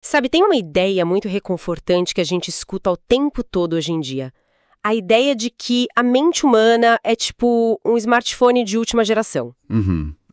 Sabe, tem uma ideia muito reconfortante que a gente escuta o tempo todo hoje em dia. A ideia de que a mente humana é tipo um smartphone de última geração.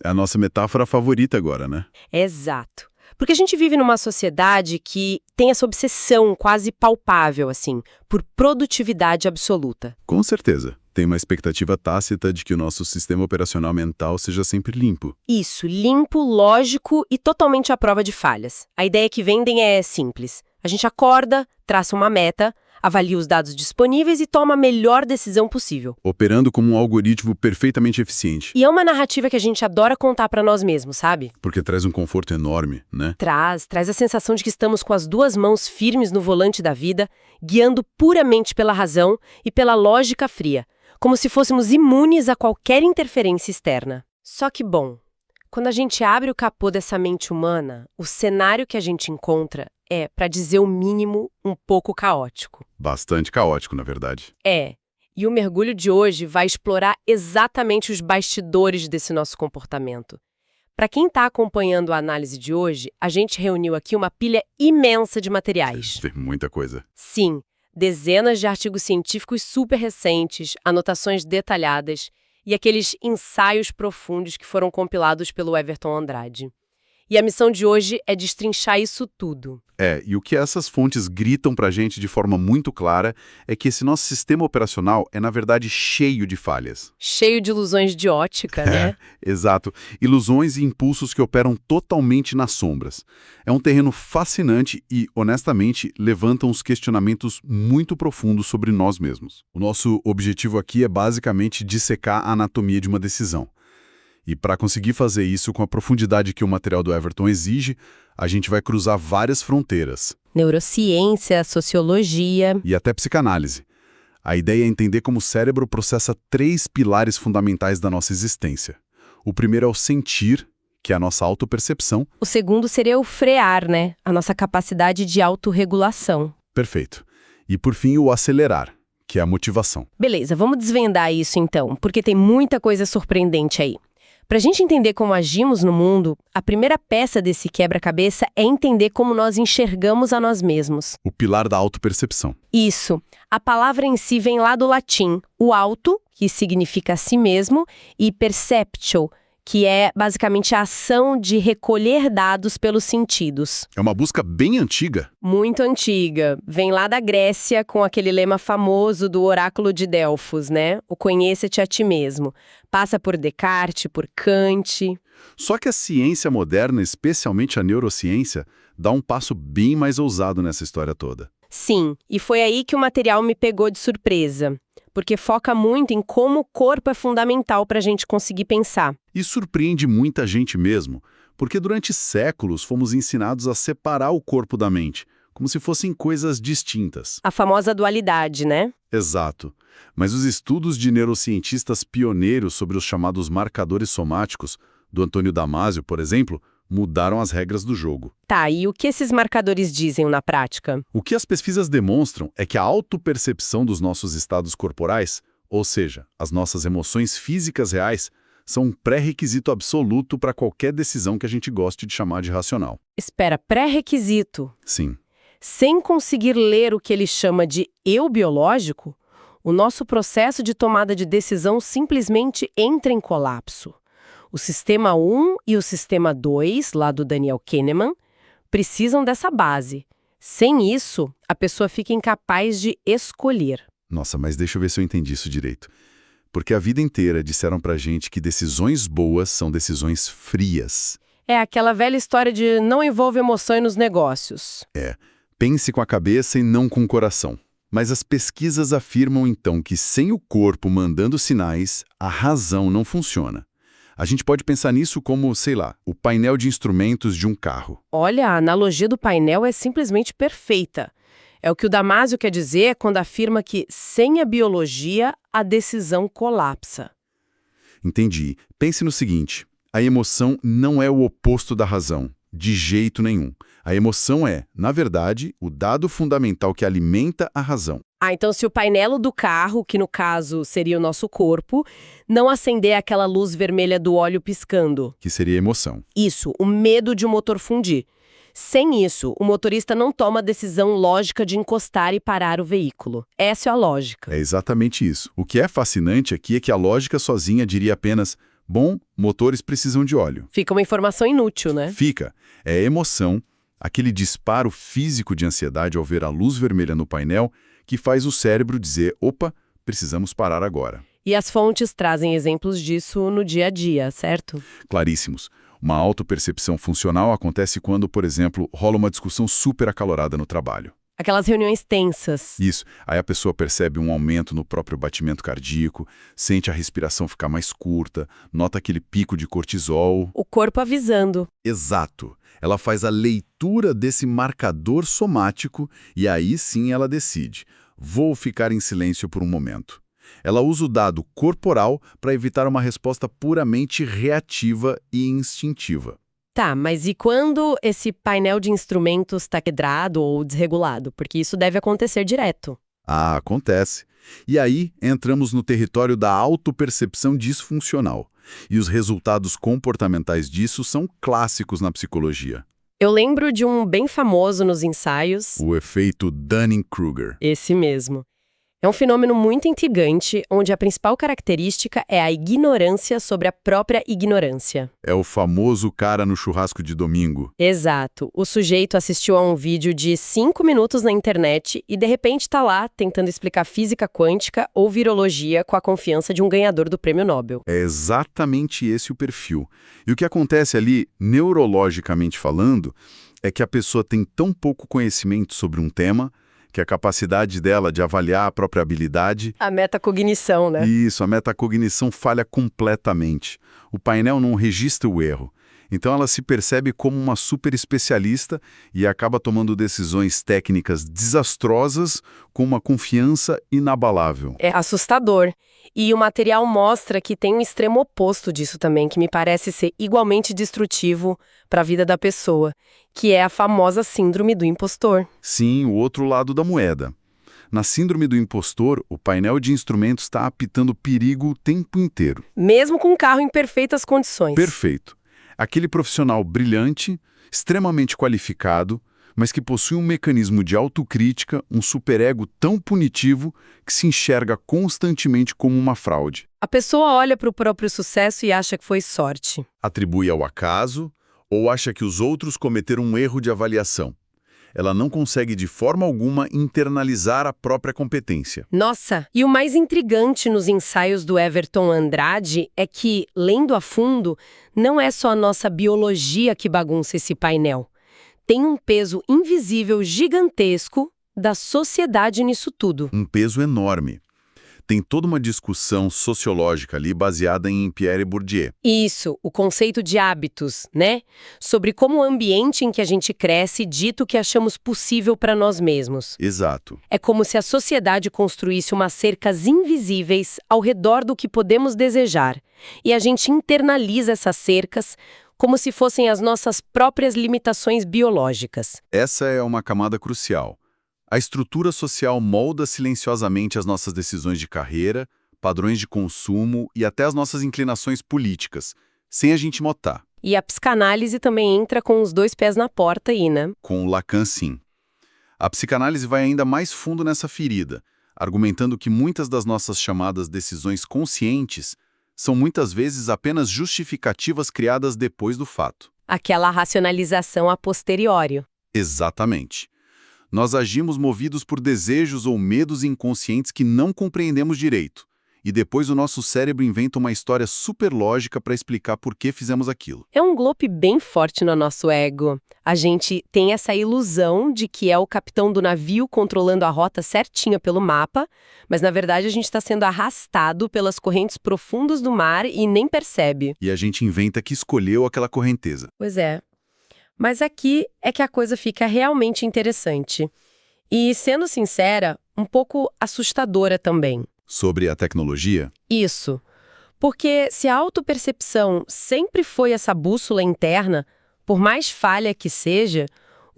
É a nossa metáfora favorita agora, né? Exato. Porque a gente vive numa sociedade que tem essa obsessão quase palpável, assim, por produtividade absoluta. Com certeza. Tem uma expectativa tácita de que o nosso sistema operacional mental seja sempre limpo. Isso, limpo, lógico e totalmente à prova de falhas. A ideia que vendem é simples. A gente acorda, traça uma meta, avalia os dados disponíveis e toma a melhor decisão possível. Operando como um algoritmo perfeitamente eficiente. E é uma narrativa que a gente adora contar pra nós mesmos, sabe? Porque traz um conforto enorme, né? Traz a sensação de que estamos com as duas mãos firmes no volante da vida, guiando puramente pela razão e pela lógica fria, como se fôssemos imunes a qualquer interferência externa. Só que, bom, quando a gente abre o capô dessa mente humana, o cenário que a gente encontra é, para dizer o mínimo, um pouco caótico. Bastante caótico, na verdade. É. E o mergulho de hoje vai explorar exatamente os bastidores desse nosso comportamento. Para quem está acompanhando a análise de hoje, a gente reuniu aqui uma pilha imensa de materiais. Tem muita coisa. Sim, dezenas de artigos científicos super recentes, anotações detalhadas e aqueles ensaios profundos que foram compilados pelo Everton Andrade. E a missão de hoje é destrinchar isso tudo. E o que essas fontes gritam pra gente de forma muito clara é que esse nosso sistema operacional é, na verdade, cheio de falhas. Cheio de ilusões de ótica, né? Exato. Ilusões e impulsos que operam totalmente nas sombras. É um terreno fascinante e, honestamente, levanta uns questionamentos muito profundos sobre nós mesmos. O nosso objetivo aqui é basicamente dissecar a anatomia de uma decisão. E para conseguir fazer isso com a profundidade que o material do Everton exige, a gente vai cruzar várias fronteiras. Neurociência, sociologia E até psicanálise. A ideia é entender como o cérebro processa 3 pilares fundamentais da nossa existência. O primeiro é o sentir, que é a nossa autopercepção. O segundo seria o frear, né? A nossa capacidade de autorregulação. Perfeito. E por fim, o acelerar, que é a motivação. Beleza, vamos desvendar isso então, porque tem muita coisa surpreendente aí. Para a gente entender como agimos no mundo, a primeira peça desse quebra-cabeça é entender como nós enxergamos a nós mesmos. O pilar da autopercepção. Isso. A palavra em si vem lá do latim. O auto, que significa a si mesmo, e perceptio, que é basicamente a ação de recolher dados pelos sentidos. É uma busca bem antiga. Muito antiga. Vem lá da Grécia com aquele lema famoso do oráculo de Delfos, né? O conheça-te a ti mesmo. Passa por Descartes, por Kant. Só que a ciência moderna, especialmente a neurociência, dá um passo bem mais ousado nessa história toda. Sim, e foi aí que o material me pegou de surpresa. Porque foca muito em como o corpo é fundamental para a gente conseguir pensar. E surpreende muita gente mesmo, porque durante séculos fomos ensinados a separar o corpo da mente, como se fossem coisas distintas. A famosa dualidade, né? Exato. Mas os estudos de neurocientistas pioneiros sobre os chamados marcadores somáticos, do Antônio Damasio, por exemplo, mudaram as regras do jogo. Tá, e o que esses marcadores dizem na prática? O que as pesquisas demonstram é que a autopercepção dos nossos estados corporais, ou seja, as nossas emoções físicas reais, são um pré-requisito absoluto para qualquer decisão que a gente goste de chamar de racional. Espera, pré-requisito? Sim. Sem conseguir ler o que ele chama de eu biológico, o nosso processo de tomada de decisão simplesmente entra em colapso. O sistema 1 e o sistema 2, lá do Daniel Kahneman, precisam dessa base. Sem isso, a pessoa fica incapaz de escolher. Nossa, mas deixa eu ver se eu entendi isso direito. Porque a vida inteira disseram pra gente que decisões boas são decisões frias. É aquela velha história de não envolve emoção nos negócios. Pense com a cabeça e não com o coração. Mas as pesquisas afirmam então que sem o corpo mandando sinais, a razão não funciona. A gente pode pensar nisso como, sei lá, o painel de instrumentos de um carro. Olha, a analogia do painel é simplesmente perfeita. É o que o Damasio quer dizer quando afirma que, sem a biologia, a decisão colapsa. Entendi. Pense no seguinte, a emoção não é o oposto da razão, de jeito nenhum. A emoção é, na verdade, o dado fundamental que alimenta a razão. Então se o painel do carro, que no caso seria o nosso corpo, não acender aquela luz vermelha do óleo piscando. Que seria a emoção. Isso, o medo de o motor fundir. Sem isso, o motorista não toma a decisão lógica de encostar e parar o veículo. Essa é a lógica. É exatamente isso. O que é fascinante aqui é que a lógica sozinha diria apenas: bom, motores precisam de óleo. Fica uma informação inútil, né? Fica. É emoção, aquele disparo físico de ansiedade ao ver a luz vermelha no painel que faz o cérebro dizer: opa, precisamos parar agora. E as fontes trazem exemplos disso no dia a dia, certo? Claríssimos. Uma autopercepção funcional acontece quando, por exemplo, rola uma discussão super acalorada no trabalho. Aquelas reuniões tensas. Isso. Aí a pessoa percebe um aumento no próprio batimento cardíaco, sente a respiração ficar mais curta, nota aquele pico de cortisol. O corpo avisando. Exato. Ela faz a leitura desse marcador somático e aí sim ela decide: vou ficar em silêncio por um momento. Ela usa o dado corporal para evitar uma resposta puramente reativa e instintiva. Tá, mas e quando esse painel de instrumentos está quebrado ou desregulado? Porque isso deve acontecer direto. Ah, acontece. E aí entramos no território da autopercepção disfuncional. E os resultados comportamentais disso são clássicos na psicologia. Eu lembro de um bem famoso nos ensaios. O efeito Dunning-Kruger. Esse mesmo. É um fenômeno muito intrigante, onde a principal característica é a ignorância sobre a própria ignorância. É o famoso cara no churrasco de domingo. Exato. O sujeito assistiu a um vídeo de 5 minutos na internet e de repente está lá tentando explicar física quântica ou virologia com a confiança de um ganhador do prêmio Nobel. É exatamente esse o perfil. E o que acontece ali, neurologicamente falando, é que a pessoa tem tão pouco conhecimento sobre um tema que a capacidade dela de avaliar a própria habilidade... A metacognição, né? Isso, a metacognição falha completamente. O painel não registra o erro. Então ela se percebe como uma super especialista e acaba tomando decisões técnicas desastrosas com uma confiança inabalável. É assustador. E o material mostra que tem um extremo oposto disso também, que me parece ser igualmente destrutivo para a vida da pessoa, que é a famosa síndrome do impostor. Sim, o outro lado da moeda. Na síndrome do impostor, o painel de instrumentos está apitando perigo o tempo inteiro. Mesmo com o carro em perfeitas condições. Perfeito. Aquele profissional brilhante, extremamente qualificado, mas que possui um mecanismo de autocrítica, um superego tão punitivo que se enxerga constantemente como uma fraude. A pessoa olha para o próprio sucesso e acha que foi sorte. Atribui ao acaso ou acha que os outros cometeram um erro de avaliação. Ela não consegue de forma alguma internalizar a própria competência. Nossa, e o mais intrigante nos ensaios do Everton Andrade é que, lendo a fundo, não é só a nossa biologia que bagunça esse painel. Tem um peso invisível gigantesco da sociedade nisso tudo. Um peso enorme. Tem toda uma discussão sociológica ali baseada em Pierre Bourdieu. Isso, o conceito de hábitos, né? Sobre como o ambiente em que a gente cresce dita o que achamos possível para nós mesmos. Exato. É como se a sociedade construísse umas cercas invisíveis ao redor do que podemos desejar. E a gente internaliza essas cercas como se fossem as nossas próprias limitações biológicas. Essa é uma camada crucial. A estrutura social molda silenciosamente as nossas decisões de carreira, padrões de consumo e até as nossas inclinações políticas, sem a gente notar. E a psicanálise também entra com os 2 pés na porta aí, né? Com o Lacan, sim. A psicanálise vai ainda mais fundo nessa ferida, argumentando que muitas das nossas chamadas decisões conscientes são muitas vezes apenas justificativas criadas depois do fato. Aquela racionalização a posteriori. Exatamente. Nós agimos movidos por desejos ou medos inconscientes que não compreendemos direito. E depois o nosso cérebro inventa uma história super lógica para explicar por que fizemos aquilo. É um golpe bem forte no nosso ego. A gente tem essa ilusão de que é o capitão do navio controlando a rota certinha pelo mapa, mas na verdade a gente está sendo arrastado pelas correntes profundas do mar e nem percebe. E a gente inventa que escolheu aquela correnteza. Pois é. Mas aqui é que a coisa fica realmente interessante. E, sendo sincera, um pouco assustadora também. Sobre a tecnologia? Isso. Porque se a autopercepção sempre foi essa bússola interna, por mais falha que seja,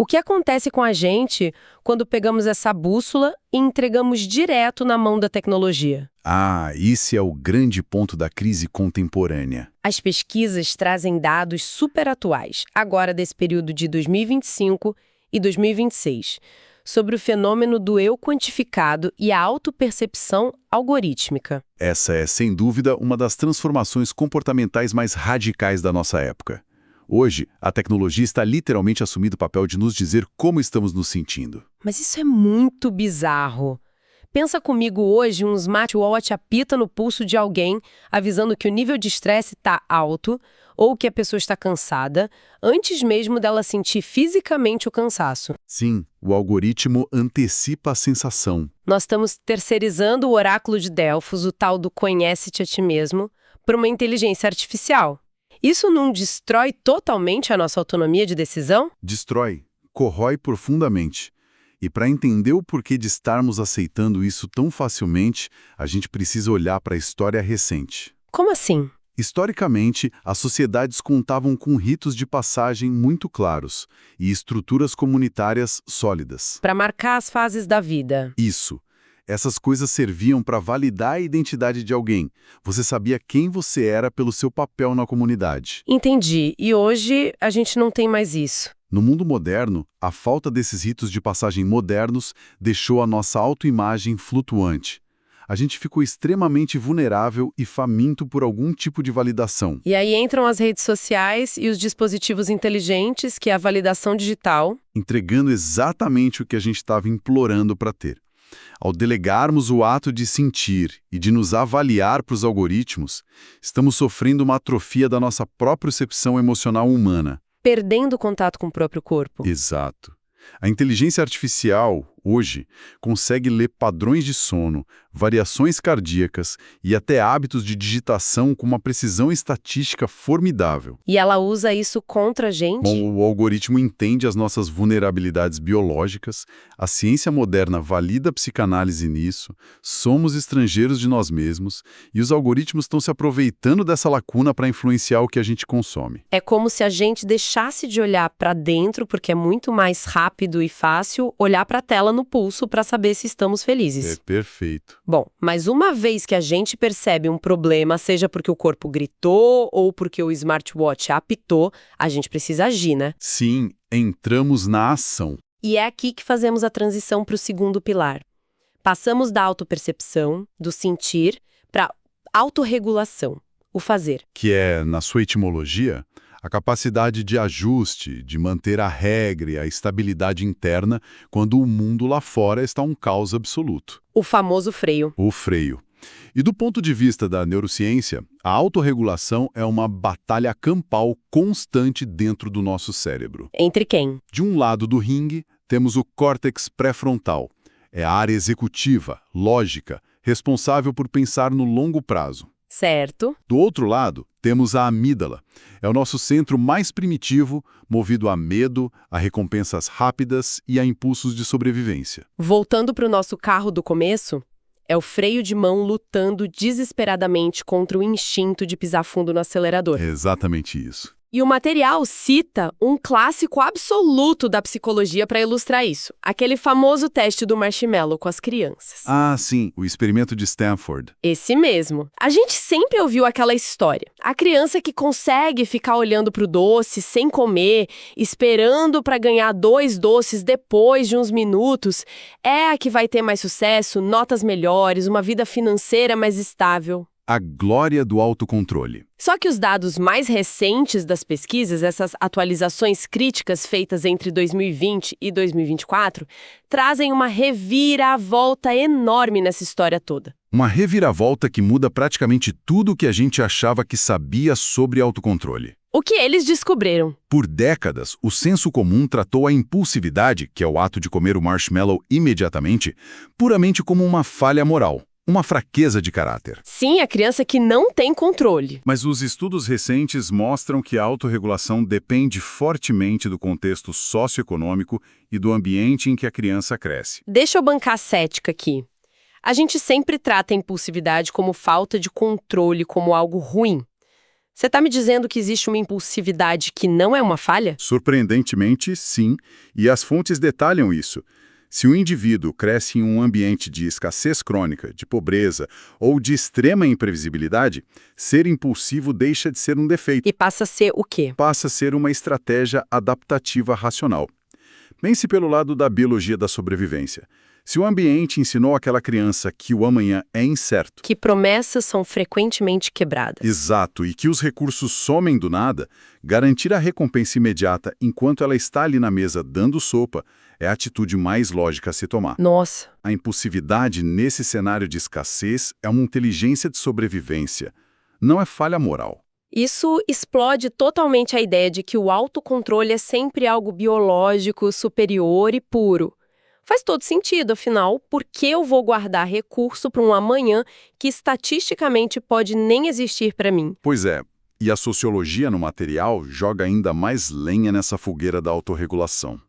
O que acontece com a gente quando pegamos essa bússola e entregamos direto na mão da tecnologia? Ah, esse é o grande ponto da crise contemporânea. As pesquisas trazem dados super atuais, agora desse período de 2025 e 2026, sobre o fenômeno do eu quantificado e a autopercepção algorítmica. Essa é, sem dúvida, uma das transformações comportamentais mais radicais da nossa época. Hoje, a tecnologia está literalmente assumindo o papel de nos dizer como estamos nos sentindo. Mas isso é muito bizarro. Pensa comigo hoje, um smartwatch apita no pulso de alguém, avisando que o nível de estresse está alto ou que a pessoa está cansada, antes mesmo dela sentir fisicamente o cansaço. Sim, o algoritmo antecipa a sensação. Nós estamos terceirizando o oráculo de Delfos, o tal do conhece-te a ti mesmo, para uma inteligência artificial. Isso não destrói totalmente a nossa autonomia de decisão? Destrói, corrói profundamente. E para entender o porquê de estarmos aceitando isso tão facilmente, a gente precisa olhar para a história recente. Como assim? Historicamente, as sociedades contavam com ritos de passagem muito claros e estruturas comunitárias sólidas. Para marcar as fases da vida. Isso. Essas coisas serviam para validar a identidade de alguém. Você sabia quem você era pelo seu papel na comunidade. Entendi. E hoje a gente não tem mais isso. No mundo moderno, a falta desses ritos de passagem modernos deixou a nossa autoimagem flutuante. A gente ficou extremamente vulnerável e faminto por algum tipo de validação. E aí entram as redes sociais e os dispositivos inteligentes, que é a validação digital. Entregando exatamente o que a gente estava implorando para ter. Ao delegarmos o ato de sentir e de nos avaliar para os algoritmos, estamos sofrendo uma atrofia da nossa própria percepção emocional humana. Perdendo o contato com o próprio corpo. Exato. A inteligência artificial, hoje, consegue ler padrões de sono, variações cardíacas e até hábitos de digitação com uma precisão estatística formidável. E ela usa isso contra a gente? Bom, o algoritmo entende as nossas vulnerabilidades biológicas, a ciência moderna valida a psicanálise nisso, somos estrangeiros de nós mesmos e os algoritmos estão se aproveitando dessa lacuna para influenciar o que a gente consome. É como se a gente deixasse de olhar para dentro, porque é muito mais rápido e fácil olhar para a tela no pulso para saber se estamos felizes. É perfeito. Bom, mas uma vez que a gente percebe um problema, seja porque o corpo gritou ou porque o smartwatch apitou, a gente precisa agir, né? Sim, entramos na ação. E é aqui que fazemos a transição para o segundo pilar. Passamos da autopercepção, do sentir, para autorregulação, o fazer. Que é, na sua etimologia, a capacidade de ajuste, de manter a regra e a estabilidade interna quando o mundo lá fora está um caos absoluto. O famoso freio. O freio. E do ponto de vista da neurociência, a autorregulação é uma batalha campal constante dentro do nosso cérebro. Entre quem? De um lado do ringue, temos o córtex pré-frontal. É a área executiva, lógica, responsável por pensar no longo prazo. Certo. Do outro lado, temos a amígdala. É o nosso centro mais primitivo, movido a medo, a recompensas rápidas e a impulsos de sobrevivência. Voltando para o nosso carro do começo, é o freio de mão lutando desesperadamente contra o instinto de pisar fundo no acelerador. É exatamente isso. E o material cita um clássico absoluto da psicologia para ilustrar isso. Aquele famoso teste do marshmallow com as crianças. Ah, sim, o experimento de Stanford. Esse mesmo. A gente sempre ouviu aquela história. A criança que consegue ficar olhando para o doce sem comer, esperando para ganhar 2 doces depois de uns minutos, é a que vai ter mais sucesso, notas melhores, uma vida financeira mais estável. A glória do autocontrole. Só que os dados mais recentes das pesquisas, essas atualizações críticas feitas entre 2020 e 2024, trazem uma reviravolta enorme nessa história toda. Uma reviravolta que muda praticamente tudo o que a gente achava que sabia sobre autocontrole. O que eles descobriram? Por décadas, o senso comum tratou a impulsividade, que é o ato de comer o marshmallow imediatamente, puramente como uma falha moral. Uma fraqueza de caráter. Sim, a criança que não tem controle. Mas os estudos recentes mostram que a autorregulação depende fortemente do contexto socioeconômico e do ambiente em que a criança cresce. Deixa eu bancar a cética aqui. A gente sempre trata a impulsividade como falta de controle, como algo ruim. Você está me dizendo que existe uma impulsividade que não é uma falha? Surpreendentemente, sim, e as fontes detalham isso. Se o indivíduo cresce em um ambiente de escassez crônica, de pobreza ou de extrema imprevisibilidade, ser impulsivo deixa de ser um defeito. E passa a ser o quê? Passa a ser uma estratégia adaptativa racional. Pense pelo lado da biologia da sobrevivência. Se o ambiente ensinou àquela criança que o amanhã é incerto, Que promessas são frequentemente quebradas. exato, e que os recursos somem do nada, garantir a recompensa imediata enquanto ela está ali na mesa dando sopa é a atitude mais lógica a se tomar. Nossa, A impulsividade nesse cenário de escassez é uma inteligência de sobrevivência, não é falha moral. isso explode totalmente a ideia de que o autocontrole é sempre algo biológico, superior e puro. Faz todo sentido, afinal, por que eu vou guardar recurso para um amanhã que estatisticamente pode nem existir para mim? Pois é, e a sociologia no material joga ainda mais lenha nessa fogueira da autorregulação.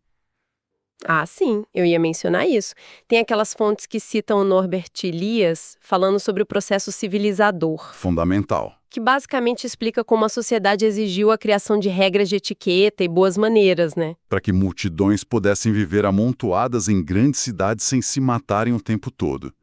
Ah, sim, eu ia mencionar isso. Tem aquelas fontes que citam Norbert Elias falando sobre o processo civilizador, Fundamental. que basicamente explica como a sociedade exigiu a criação de regras de etiqueta e boas maneiras, né? Para que multidões pudessem viver amontoadas em grandes cidades sem se matarem o tempo todo.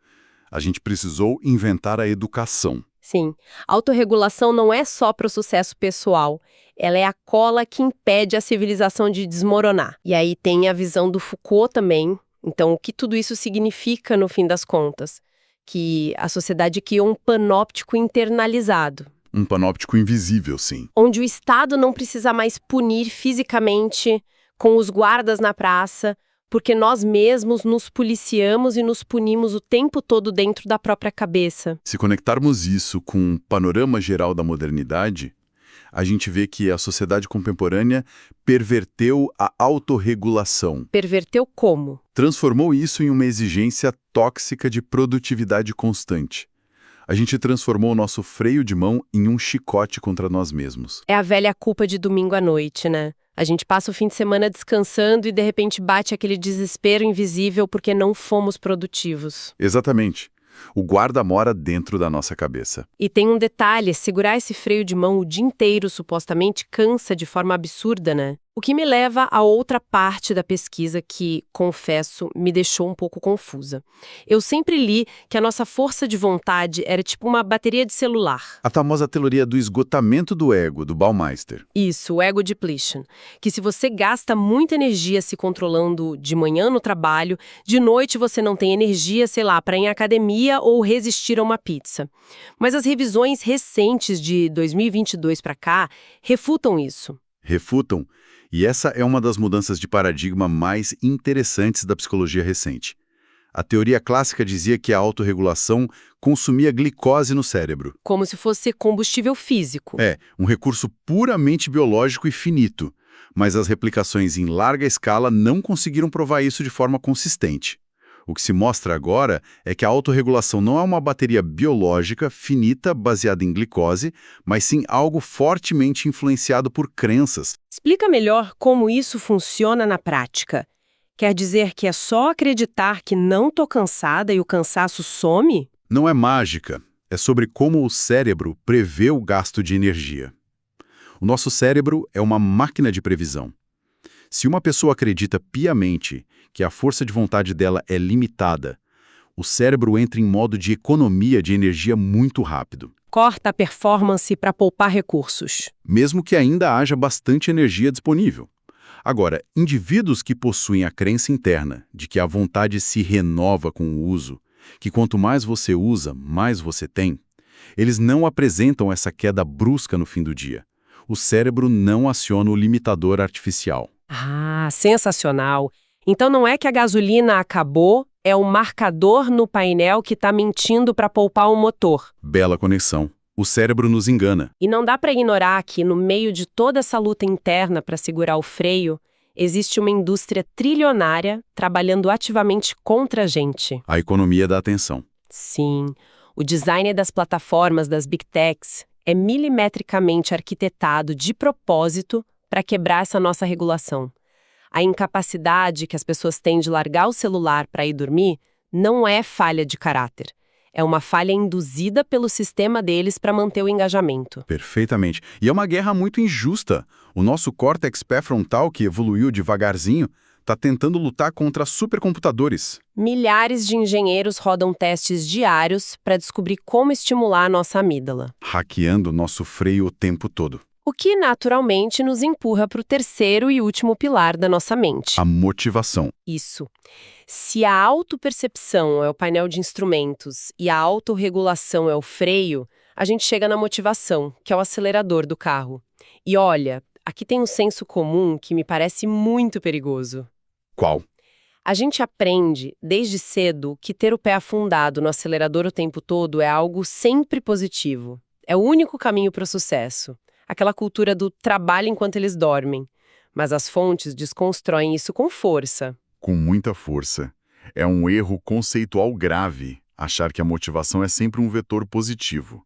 A gente precisou inventar a educação. Sim, a autorregulação não é só para o sucesso pessoal, ela é a cola que impede a civilização de desmoronar. E aí tem a visão do Foucault também. Então, o que tudo isso significa no fim das contas? Que a sociedade criou um panóptico internalizado, Um panóptico invisível, sim. onde o Estado não precisa mais punir fisicamente com os guardas na praça, porque nós mesmos nos policiamos e nos punimos o tempo todo dentro da própria cabeça. Se conectarmos isso com um panorama geral da modernidade, a gente vê que a sociedade contemporânea perverteu a autorregulação, Perverteu como? transformou isso em uma exigência tóxica de produtividade constante. A gente transformou o nosso freio de mão em um chicote contra nós mesmos. É a velha culpa de domingo à noite, né? A gente passa o fim de semana descansando e de repente bate aquele desespero invisível porque não fomos produtivos. Exatamente. O guarda mora dentro da nossa cabeça. E tem um detalhe, segurar esse freio de mão o dia inteiro supostamente cansa de forma absurda, né? O que me leva a outra parte da pesquisa que, confesso, me deixou um pouco confusa. Eu sempre li que a nossa força de vontade era tipo uma bateria de celular. A famosa teoria do esgotamento do ego, do Baumeister. Isso, o ego depletion. Que se você gasta muita energia se controlando de manhã no trabalho, de noite você não tem energia, sei lá, para ir em academia ou resistir a uma pizza. Mas as revisões recentes de 2022 para cá refutam isso. Refutam. E essa é uma das mudanças de paradigma mais interessantes da psicologia recente. A teoria clássica dizia que a autorregulação consumia glicose no cérebro. Como se fosse combustível físico. É, um recurso puramente biológico e finito. Mas as replicações em larga escala não conseguiram provar isso de forma consistente. O que se mostra agora é que a autorregulação não é uma bateria biológica finita baseada em glicose, mas sim algo fortemente influenciado por crenças. Explica melhor como isso funciona na prática. Quer dizer que é só acreditar que não tô cansada e o cansaço some? Não é mágica, é sobre como o cérebro prevê o gasto de energia. O nosso cérebro é uma máquina de previsão. Se uma pessoa acredita piamente que a força de vontade dela é limitada, o cérebro entra em modo de economia de energia muito rápido. Corta a performance para poupar recursos. Mesmo que ainda haja bastante energia disponível. Agora, indivíduos que possuem a crença interna de que a vontade se renova com o uso, que quanto mais você usa, mais você tem, eles não apresentam essa queda brusca no fim do dia. O cérebro não aciona o limitador artificial. Ah, sensacional! Então não é que a gasolina acabou, é o marcador no painel que está mentindo para poupar o motor. Bela conexão. O cérebro nos engana. E não dá para ignorar que, no meio de toda essa luta interna para segurar o freio, existe uma indústria trilionária trabalhando ativamente contra a gente. A economia da atenção. Sim, o design das plataformas das Big Techs é milimetricamente arquitetado de propósito para quebrar essa nossa regulação. A incapacidade que as pessoas têm de largar o celular para ir dormir não é falha de caráter. É uma falha induzida pelo sistema deles para manter o engajamento. Perfeitamente. E é uma guerra muito injusta. O nosso córtex pré-frontal, que evoluiu devagarzinho, está tentando lutar contra supercomputadores. Milhares de engenheiros rodam testes diários para descobrir como estimular a nossa amígdala. Hackeando nosso freio o tempo todo. O que naturalmente nos empurra para o terceiro e último pilar da nossa mente. A motivação. Isso. Se a autopercepção é o painel de instrumentos e a autorregulação é o freio, a gente chega na motivação, que é o acelerador do carro. E olha, aqui tem um senso comum que me parece muito perigoso. Qual? A gente aprende, desde cedo, que ter o pé afundado no acelerador o tempo todo é algo sempre positivo. É o único caminho para o sucesso. Aquela cultura do trabalho enquanto eles dormem. Mas as fontes desconstroem isso com força. Com muita força. É um erro conceitual grave achar que a motivação é sempre um vetor positivo.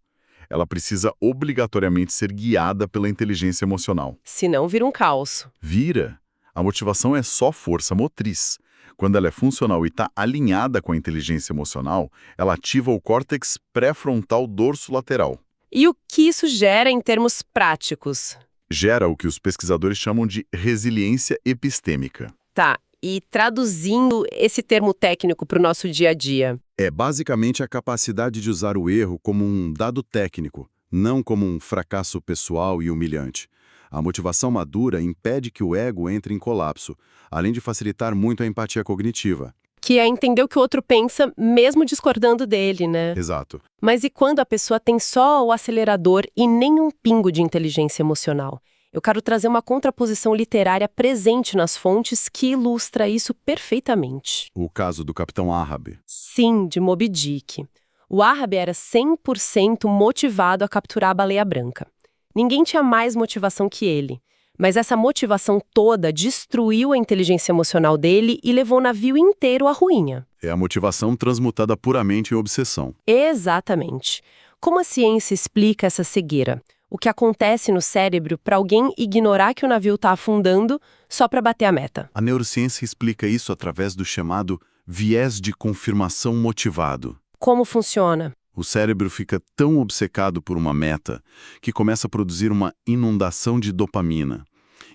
Ela precisa obrigatoriamente ser guiada pela inteligência emocional. Senão vira um caos. Vira. A motivação é só força motriz. Quando ela é funcional e está alinhada com a inteligência emocional, ela ativa o córtex pré-frontal dorsolateral. E o que isso gera em termos práticos? Gera o que os pesquisadores chamam de resiliência epistêmica. Tá, e traduzindo esse termo técnico para o nosso dia a dia. É basicamente a capacidade de usar o erro como um dado técnico, não como um fracasso pessoal e humilhante. A motivação madura impede que o ego entre em colapso, além de facilitar muito a empatia cognitiva. Que é entender o que o outro pensa, mesmo discordando dele, né? Exato. Mas e quando a pessoa tem só o acelerador e nem um pingo de inteligência emocional? Eu quero trazer uma contraposição literária presente nas fontes que ilustra isso perfeitamente. O caso do Capitão Ahab. Sim, de Moby Dick. O Ahab era 100% motivado a capturar a baleia branca. Ninguém tinha mais motivação que ele. Mas essa motivação toda destruiu a inteligência emocional dele e levou o navio inteiro à ruína. É a motivação transmutada puramente em obsessão. Exatamente. Como a ciência explica essa cegueira? O que acontece no cérebro para alguém ignorar que o navio está afundando só para bater a meta? A neurociência explica isso através do chamado viés de confirmação motivado. Como funciona? O cérebro fica tão obcecado por uma meta que começa a produzir uma inundação de dopamina.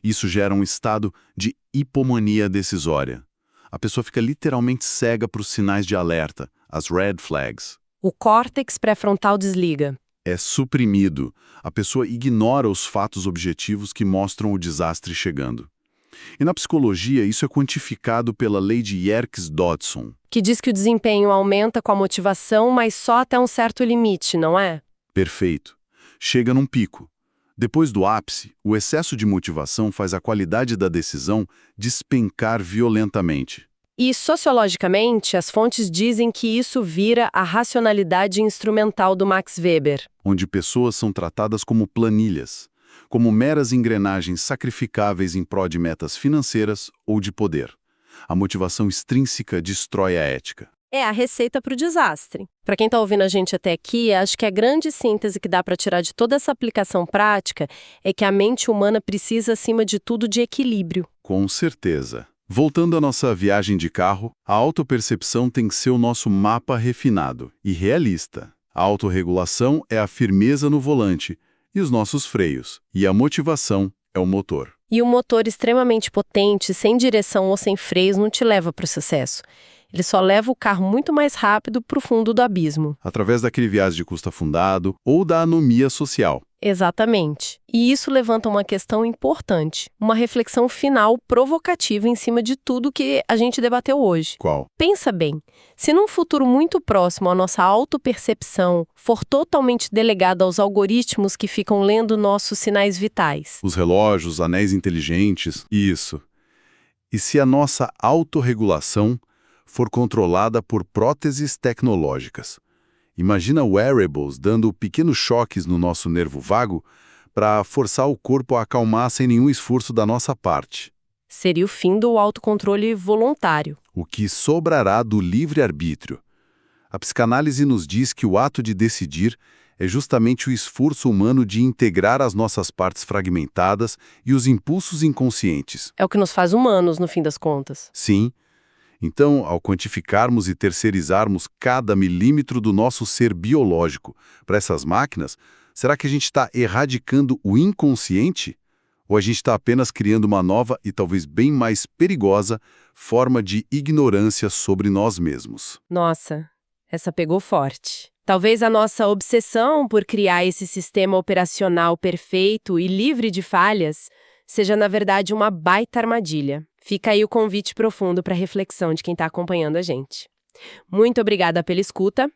Isso gera um estado de hipomania decisória. A pessoa fica literalmente cega para os sinais de alerta, as red flags. O córtex pré-frontal desliga. É suprimido. A pessoa ignora os fatos objetivos que mostram o desastre chegando. E na psicologia, isso é quantificado pela lei de Yerkes-Dodson. Que diz que o desempenho aumenta com a motivação, mas só até um certo limite, não é? Perfeito. Chega num pico. Depois do ápice, o excesso de motivação faz a qualidade da decisão despencar violentamente. E sociologicamente, as fontes dizem que isso vira a racionalidade instrumental do Max Weber. Onde pessoas são tratadas como planilhas, como meras engrenagens sacrificáveis em prol de metas financeiras ou de poder. A motivação extrínseca destrói a ética. É a receita para o desastre. Para quem está ouvindo a gente até aqui, acho que a grande síntese que dá para tirar de toda essa aplicação prática é que a mente humana precisa, acima de tudo, de equilíbrio. Com certeza. Voltando à nossa viagem de carro, a autopercepção tem que ser o nosso mapa refinado e realista. A autorregulação é a firmeza no volante e os nossos freios. E a motivação é o motor. E um motor extremamente potente, sem direção ou sem freios, não te leva para o sucesso. Ele só leva o carro muito mais rápido para o fundo do abismo. Através daquele viés de custo afundado ou da anomia social. Exatamente. E isso levanta uma questão importante, uma reflexão final provocativa em cima de tudo que a gente debateu hoje. Qual? Pensa bem, se num futuro muito próximo a nossa autopercepção for totalmente delegada aos algoritmos que ficam lendo nossos sinais vitais. Os relógios, anéis inteligentes, isso. E se a nossa autorregulação for controlada por próteses tecnológicas? Imagina wearables dando pequenos choques no nosso nervo vago para forçar o corpo a acalmar sem nenhum esforço da nossa parte. Seria o fim do autocontrole voluntário. O que sobrará do livre-arbítrio? A psicanálise nos diz que o ato de decidir é justamente o esforço humano de integrar as nossas partes fragmentadas e os impulsos inconscientes. É o que nos faz humanos, no fim das contas. Sim, Então, ao quantificarmos e terceirizarmos cada milímetro do nosso ser biológico para essas máquinas, será que a gente está erradicando o inconsciente? Ou a gente está apenas criando uma nova e talvez bem mais perigosa forma de ignorância sobre nós mesmos? Nossa, essa pegou forte. Talvez a nossa obsessão por criar esse sistema operacional perfeito e livre de falhas seja, na verdade, uma baita armadilha. Fica aí o convite profundo para reflexão de quem está acompanhando a gente. Muito obrigada pela escuta.